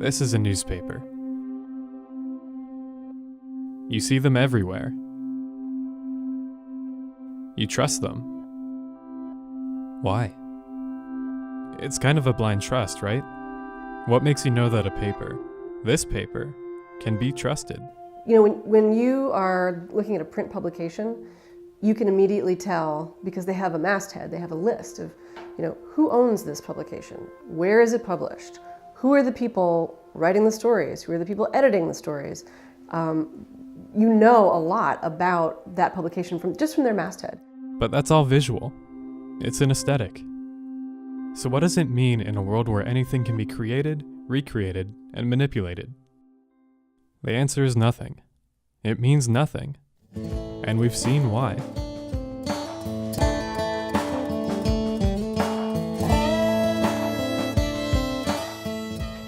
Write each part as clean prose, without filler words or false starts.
This is a newspaper. You see them everywhere. You trust them. Why? It's kind of a blind trust, right? What makes you know that a paper, this paper, can be trusted? You know, when you are looking at a print publication, you can immediately tell, because they have a masthead, they have a list of, who owns this publication? Where is it published? Who are the people writing the stories? Who are the people editing the stories? You know a lot about that publication just from their masthead. But that's all visual. It's an aesthetic. So what does it mean in a world where anything can be created, recreated, and manipulated? The answer is nothing. It means nothing. And we've seen why.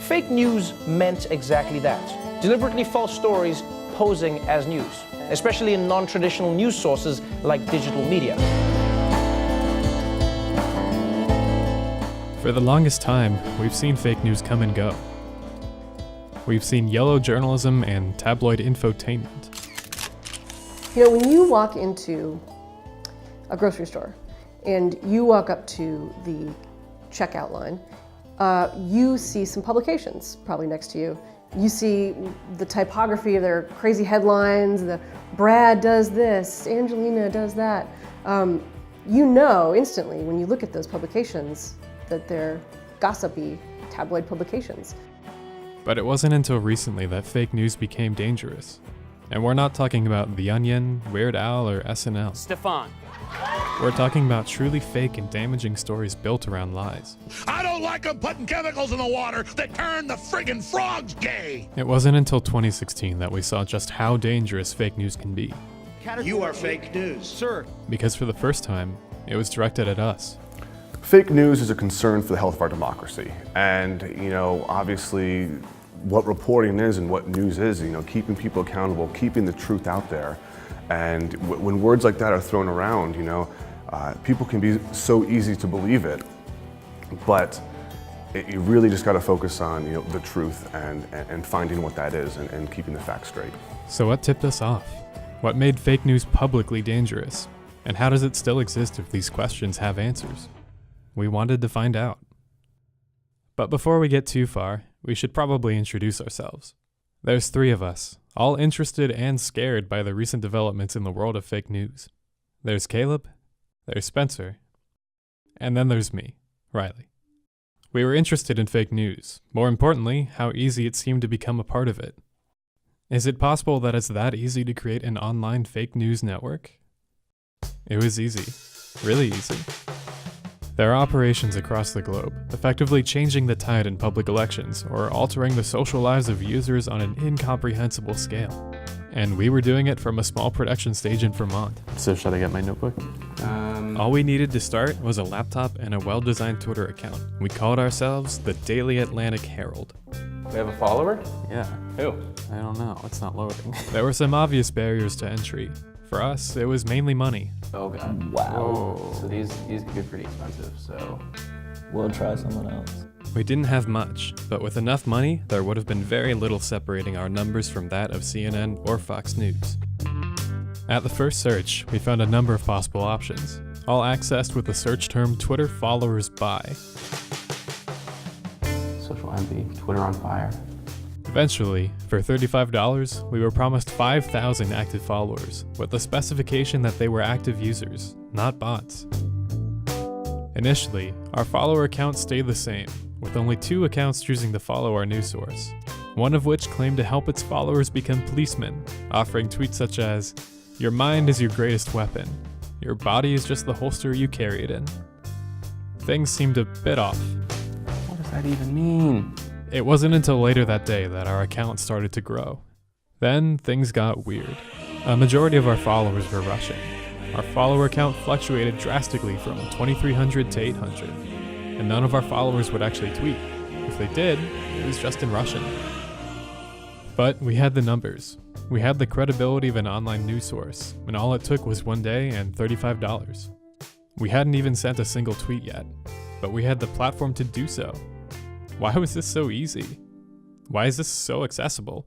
Fake news meant exactly that. Deliberately false stories posing as news, especially in non-traditional news sources like digital media. For the longest time, we've seen fake news come and go. We've seen yellow journalism and tabloid infotainment. When you walk into a grocery store and you walk up to the checkout line, you see some publications probably next to you. You see the typography of their crazy headlines, the Brad does this, Angelina does that. You know instantly when you look at those publications that they're gossipy tabloid publications. But it wasn't until recently that fake news became dangerous. And we're not talking about The Onion, Weird Al, or SNL. Stefan. We're talking about truly fake and damaging stories built around lies. I don't like them putting chemicals in the water that turn the friggin' frogs gay. It wasn't until 2016 that we saw just how dangerous fake news can be. You are fake news. Sir. Because for the first time, it was directed at us. Fake news is a concern for the health of our democracy. And, obviously what reporting is and what news is, keeping people accountable, keeping the truth out there. And when words like that are thrown around, people can be so easy to believe it. But you really just got to focus on, the truth and finding what that is and keeping the facts straight. So what tipped us off? What made fake news publicly dangerous? And how does it still exist if these questions have answers? We wanted to find out. But before we get too far, we should probably introduce ourselves. There's 3 of us, all interested and scared by the recent developments in the world of fake news. There's Caleb, there's Spencer, and then there's me, Riley. We were interested in fake news, more importantly, how easy it seemed to become a part of it. Is it possible that it's that easy to create an online fake news network? It was easy, really easy. There are operations across the globe, effectively changing the tide in public elections or altering the social lives of users on an incomprehensible scale. And we were doing it from a small production stage in Vermont. So should I get my notebook? All we needed to start was a laptop and a well-designed Twitter account. We called ourselves the Daily Atlantic Herald. We have a follower? Yeah. Who? I don't know, it's not loading. There were some obvious barriers to entry. For us, it was mainly money. Oh god. Wow. Whoa. So these could be pretty expensive, so. We'll try someone else. We didn't have much, but with enough money, there would have been very little separating our numbers from that of CNN or Fox News. At the first search, we found a number of possible options, all accessed with the search term Twitter followers by. Social envy, Twitter on fire. Eventually, for $35, we were promised 5,000 active followers, with the specification that they were active users, not bots. Initially, our follower count stayed the same, with only 2 accounts choosing to follow our news source, one of which claimed to help its followers become policemen, offering tweets such as, "Your mind is your greatest weapon. Your body is just the holster you carry it in." Things seemed a bit off. What does that even mean? It wasn't until later that day that our account started to grow. Then things got weird. A majority of our followers were Russian. Our follower count fluctuated drastically from 2,300 to 800, and none of our followers would actually tweet. If they did, it was just in Russian. But we had the numbers. We had the credibility of an online news source, and all it took was one day and $35. We hadn't even sent a single tweet yet, but we had the platform to do so. Why was this so easy? Why is this so accessible?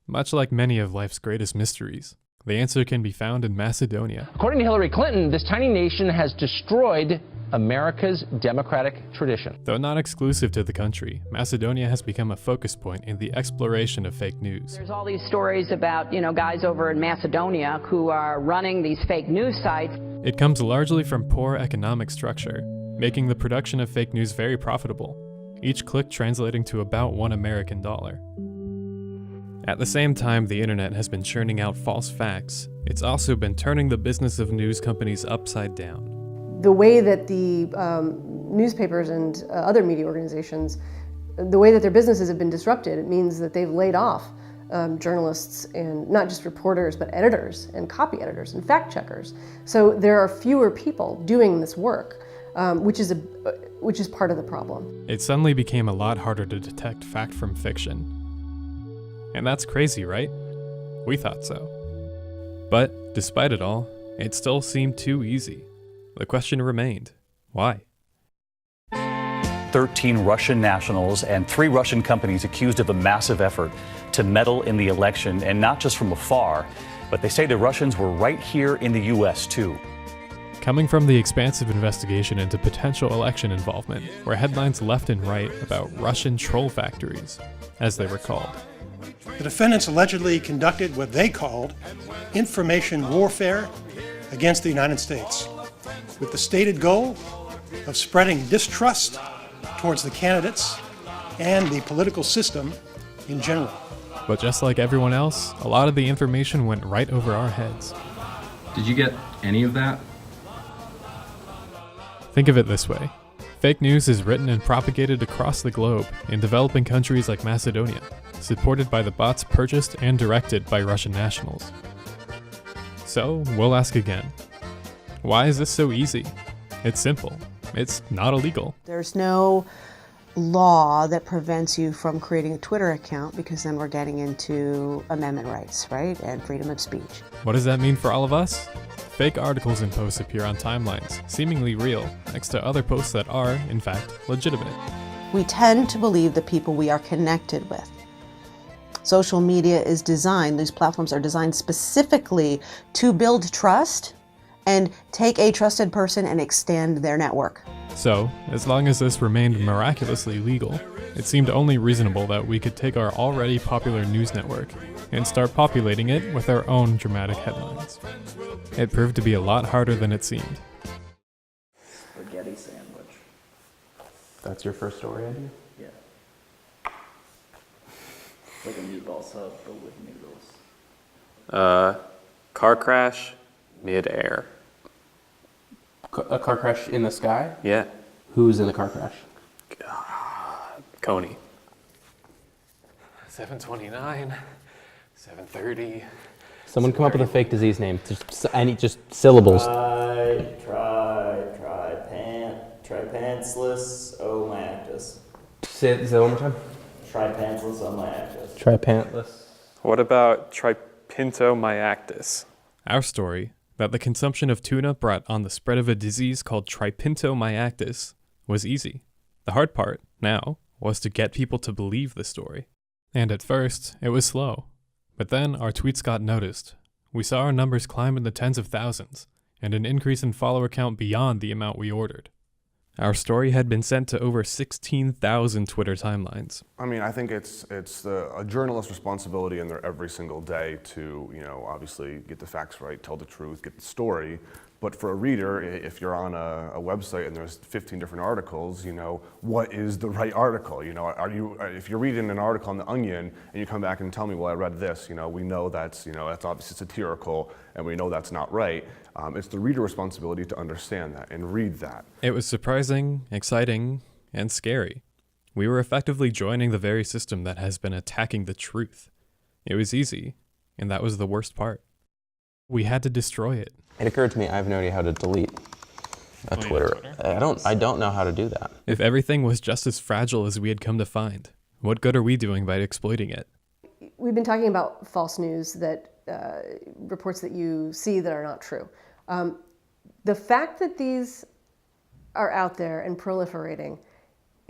Much like many of life's greatest mysteries, the answer can be found in Macedonia. According to Hillary Clinton, this tiny nation has destroyed America's democratic tradition. Though not exclusive to the country, Macedonia has become a focus point in the exploration of fake news. There's all these stories about, guys over in Macedonia who are running these fake news sites. It comes largely from poor economic structure, making the production of fake news very profitable, each click translating to about $1 American. At the same time the internet has been churning out false facts, it's also been turning the business of news companies upside down. The way that the newspapers and other media organizations, the way that their businesses have been disrupted, it means that they've laid off journalists, and not just reporters, but editors and copy editors and fact checkers. So there are fewer people doing this work, which is part of the problem. It suddenly became a lot harder to detect fact from fiction. And that's crazy, right? We thought so. But despite it all, it still seemed too easy. The question remained, why? 13 Russian nationals and 3 Russian companies accused of a massive effort to meddle in the election, and not just from afar, but they say the Russians were right here in the U.S. too. Coming from the expansive investigation into potential election involvement, were headlines left and right about Russian troll factories, as they were called. The defendants allegedly conducted what they called information warfare against the United States, with the stated goal of spreading distrust towards the candidates and the political system in general. But just like everyone else, a lot of the information went right over our heads. Did you get any of that? Think of it this way. Fake news is written and propagated across the globe in developing countries like Macedonia, supported by the bots purchased and directed by Russian nationals. So, we'll ask again. Why is this so easy? It's simple. It's not illegal. There's no law that prevents you from creating a Twitter account, because then we're getting into amendment rights, right? And freedom of speech. What does that mean for all of us? Fake articles and posts appear on timelines, seemingly real, next to other posts that are, in fact, legitimate. We tend to believe the people we are connected with. Social media is designed, these platforms are designed specifically to build trust and take a trusted person and extend their network. So, as long as this remained miraculously legal, it seemed only reasonable that we could take our already popular news network and start populating it with our own dramatic headlines. It proved to be a lot harder than it seemed. Spaghetti sandwich. That's your first story idea? Yeah. Like a meatball sub, but with noodles. Car crash, mid-air. A car crash in the sky? Yeah. Who's in the car crash? Coney. 729, 730. Someone come up with a fake disease name. Just syllables. Tripantsless omyactus. Say that one more time. Tripantsless omyactus. Tripantless. What about trypintomyactus? Our story, that the consumption of tuna brought on the spread of a disease called trypintomyactus, was easy. The hard part, now, was to get people to believe the story. And at first, it was slow. But then our tweets got noticed. We saw our numbers climb in the tens of thousands, and an increase in follower count beyond the amount we ordered. Our story had been sent to over 16,000 Twitter timelines. I mean, I think it's a journalist's responsibility in there every single day to, obviously get the facts right, tell the truth, get the story. But for a reader, if you're on a website and there's 15 different articles, what is the right article? If you're reading an article on The Onion and you come back and tell me, well, I read this, we know that's obviously satirical and we know that's not right. It's the reader responsibility to understand that and read that. It was surprising, exciting, and scary. We were effectively joining the very system that has been attacking the truth. It was easy, and that was the worst part. We had to destroy it. It occurred to me I have no idea how to delete a Twitter. I don't know how to do that. If everything was just as fragile as we had come to find, what good are we doing by exploiting it? We've been talking about false news, that reports that you see that are not true. The fact that these are out there and proliferating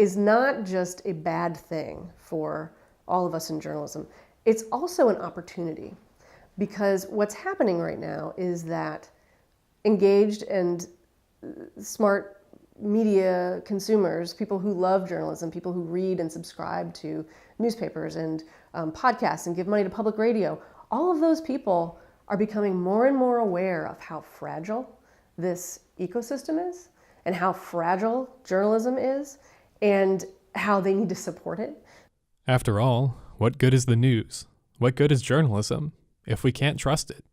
is not just a bad thing for all of us in journalism. It's also an opportunity, because what's happening right now is that engaged and smart media consumers, people who love journalism, people who read and subscribe to newspapers and podcasts and give money to public radio, all of those people are becoming more and more aware of how fragile this ecosystem is and how fragile journalism is and how they need to support it. After all, what good is the news? What good is journalism if we can't trust it?